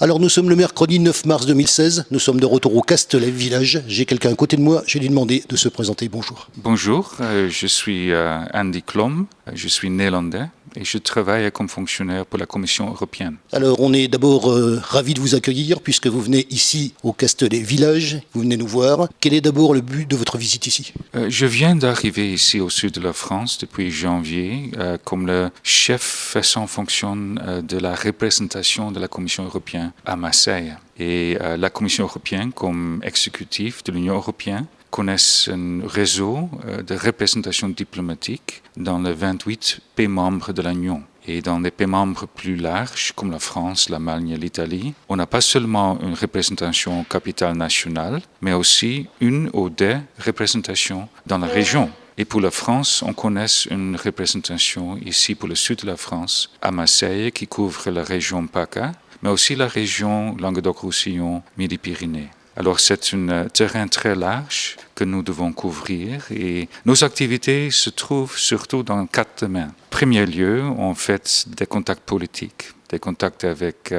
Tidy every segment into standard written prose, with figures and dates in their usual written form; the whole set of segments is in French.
Alors nous sommes le mercredi 9 mars 2016, nous sommes de retour au Castelet village. J'ai quelqu'un à côté de moi, je vais lui demander de se présenter. Bonjour. Bonjour, je suis Andy Klom, je suis néerlandais et je travaille comme fonctionnaire pour la Commission européenne. Alors on est d'abord ravis de vous accueillir puisque vous venez ici au Castelet village, vous venez nous voir. Quel est d'abord le but de votre visite ici? Je viens d'arriver ici au sud de la France depuis janvier comme le chef faisant fonction de la représentation de la Commission européenne à Marseille. Et la Commission européenne comme exécutif de l'Union européenne connaissent un réseau de représentation diplomatique dans les 28 pays membres de l'Union. Et dans des pays membres plus larges, comme la France, l'Allemagne et l'Italie, on n'a pas seulement une représentation capitale nationale, mais aussi une ou des représentations dans la région. Et pour la France, on connaît une représentation ici pour le sud de la France, à Marseille, qui couvre la région PACA, mais aussi la région Languedoc-Roussillon, Midi-Pyrénées. Alors c'est un terrain très large que nous devons couvrir et nos activités se trouvent surtout dans 4 domaines. En premier lieu, on fait des contacts politiques, des contacts avec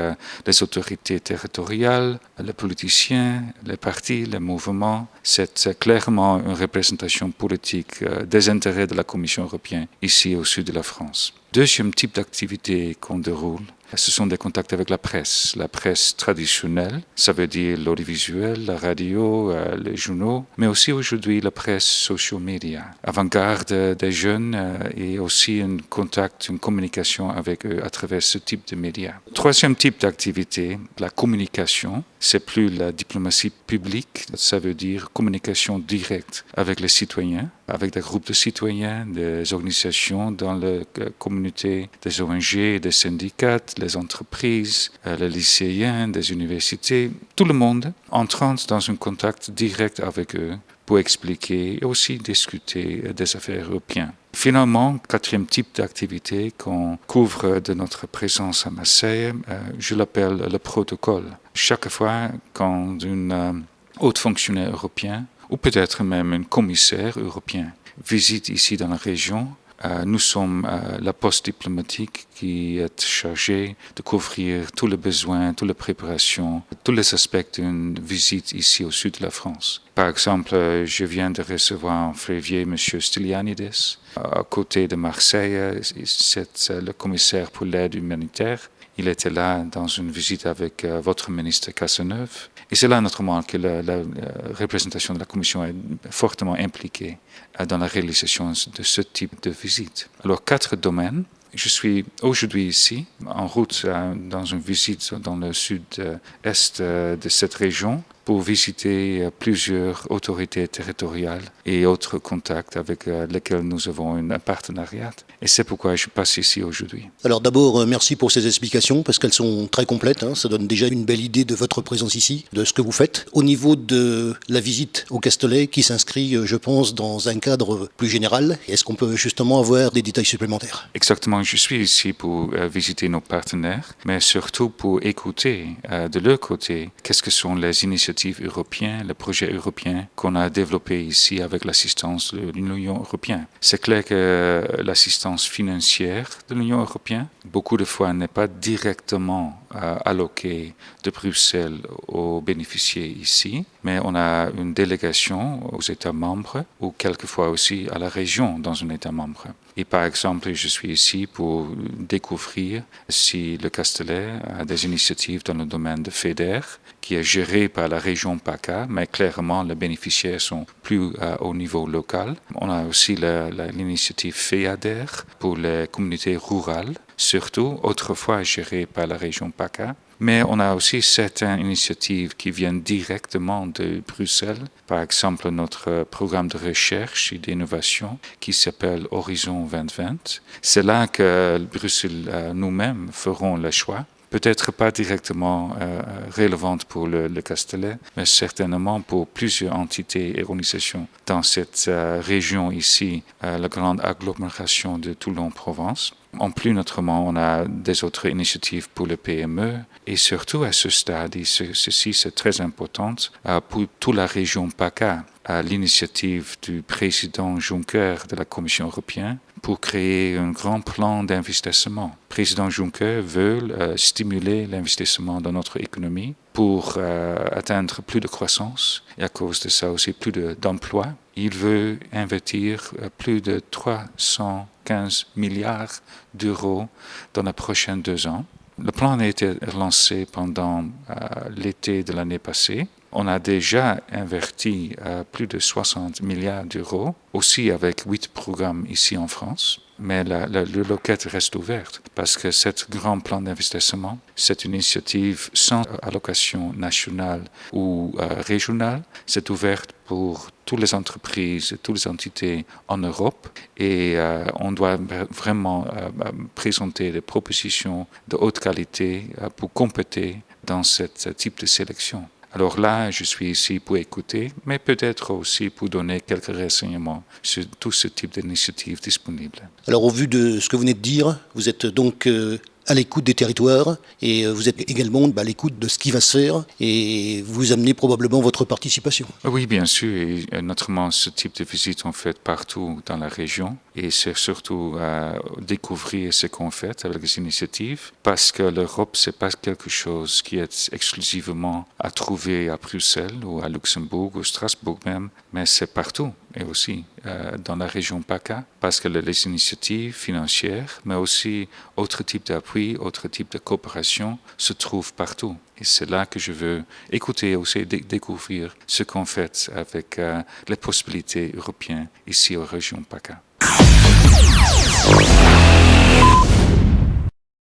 les autorités territoriales, les politiciens, les partis, les mouvements. C'est clairement une représentation politique des intérêts de la Commission européenne ici au sud de la France. Deuxième type d'activité qu'on déroule, ce sont des contacts avec la presse traditionnelle, ça veut dire l'audiovisuel, la radio, les journaux, mais aussi aujourd'hui la presse social media, avant-garde des jeunes et aussi un contact, une communication avec eux à travers ce type de médias. Troisième type d'activité, la communication, c'est plus la diplomatie publique, ça veut dire communication directe avec les citoyens, avec des groupes de citoyens, des organisations dans la communauté, des ONG, des syndicats, les entreprises, les lycéens, des universités, tout le monde entrant dans un contact direct avec eux pour expliquer et aussi discuter des affaires européennes. Finalement, quatrième type d'activité qu'on couvre de notre présence à Marseille, je l'appelle le protocole. Chaque fois quand une haute fonctionnaire européen ou peut-être même un commissaire européen visite ici dans la région, nous sommes la poste diplomatique qui est chargée de couvrir tous les besoins, toutes les préparations, tous les aspects d'une visite ici au sud de la France. Par exemple, je viens de recevoir en février M. Stylianides. À côté de Marseille, c'est le commissaire pour l'aide humanitaire. Il était là dans une visite avec votre ministre Cazeneuve. Et c'est là naturellement que la représentation de la Commission est fortement impliquée dans la réalisation de ce type de visite. Alors, 4 domaines. Je suis aujourd'hui ici, en route dans une visite dans le sud-est de cette région pour visiter plusieurs autorités territoriales et autres contacts avec lesquels nous avons un partenariat. Et c'est pourquoi je passe ici aujourd'hui. Alors d'abord, merci pour ces explications parce qu'elles sont très complètes. Ça donne déjà une belle idée de votre présence ici, de ce que vous faites. Au niveau de la visite au Castelet qui s'inscrit, je pense, dans un cadre plus général, est-ce qu'on peut justement avoir des détails supplémentaires? Exactement, je suis ici pour visiter nos partenaires, mais surtout pour écouter de leur côté qu'est-ce que sont les initiatives européennes, les projets européens qu'on a développés ici avec l'assistance de l'Union européenne. C'est clair que l'assistance financière de l'Union européenne, beaucoup de fois, n'est pas directement alloquée de Bruxelles aux bénéficiaires ici, mais on a une délégation aux États membres ou quelquefois aussi à la région dans un État membre. Et par exemple, je suis ici pour découvrir si le Castelet a des initiatives dans le domaine de FEDER, qui est géré par la région PACA, mais clairement les bénéficiaires sont plus au niveau local. On a aussi l'initiative FEADER pour les communautés rurales, surtout autrefois gérée par la région PACA. Mais on a aussi certaines initiatives qui viennent directement de Bruxelles. Par exemple, notre programme de recherche et d'innovation qui s'appelle Horizon 2020. C'est là que Bruxelles nous-mêmes ferons le choix. Peut-être pas directement relevante pour le Castelet, mais certainement pour plusieurs entités et organisations dans cette région ici, la grande agglomération de Toulon-Provence. En plus, notamment, on a des autres initiatives pour les PME et surtout à ce stade, et ceci c'est très important, pour toute la région PACA, à l'initiative du président Juncker de la Commission européenne, pour créer un grand plan d'investissement. Le président Juncker veut stimuler l'investissement dans notre économie pour atteindre plus de croissance et à cause de ça aussi plus d'emplois. Il veut investir plus de 315 milliards d'euros dans les prochains 2 ans. Le plan a été lancé pendant l'été de l'année passée. On a déjà investi plus de 60 milliards d'euros, aussi avec 8 programmes ici en France. Mais la loquette reste ouverte parce que ce grand plan d'investissement, c'est une initiative sans allocation nationale ou régionale. C'est ouvert pour toutes les entreprises, toutes les entités en Europe et on doit vraiment présenter des propositions de haute qualité pour compléter dans ce type de sélection. Alors là, je suis ici pour écouter, mais peut-être aussi pour donner quelques renseignements sur tout ce type d'initiatives disponibles. Alors au vu de ce que vous venez de dire, vous êtes donc à l'écoute des territoires et vous êtes également à l'écoute de ce qui va se faire et vous amenez probablement votre participation. Oui, bien sûr, et notamment ce type de visite on fait partout dans la région et c'est surtout découvrir ce qu'on fait avec les initiatives parce que l'Europe, c'est pas quelque chose qui est exclusivement à trouver à Bruxelles ou à Luxembourg ou Strasbourg même, mais c'est partout et aussi dans la région PACA parce que les initiatives financières, mais aussi autres types d'appui, autres types de coopération se trouvent partout. Et c'est là que je veux écouter aussi découvrir ce qu'on fait avec les possibilités européennes ici aux régions PACA.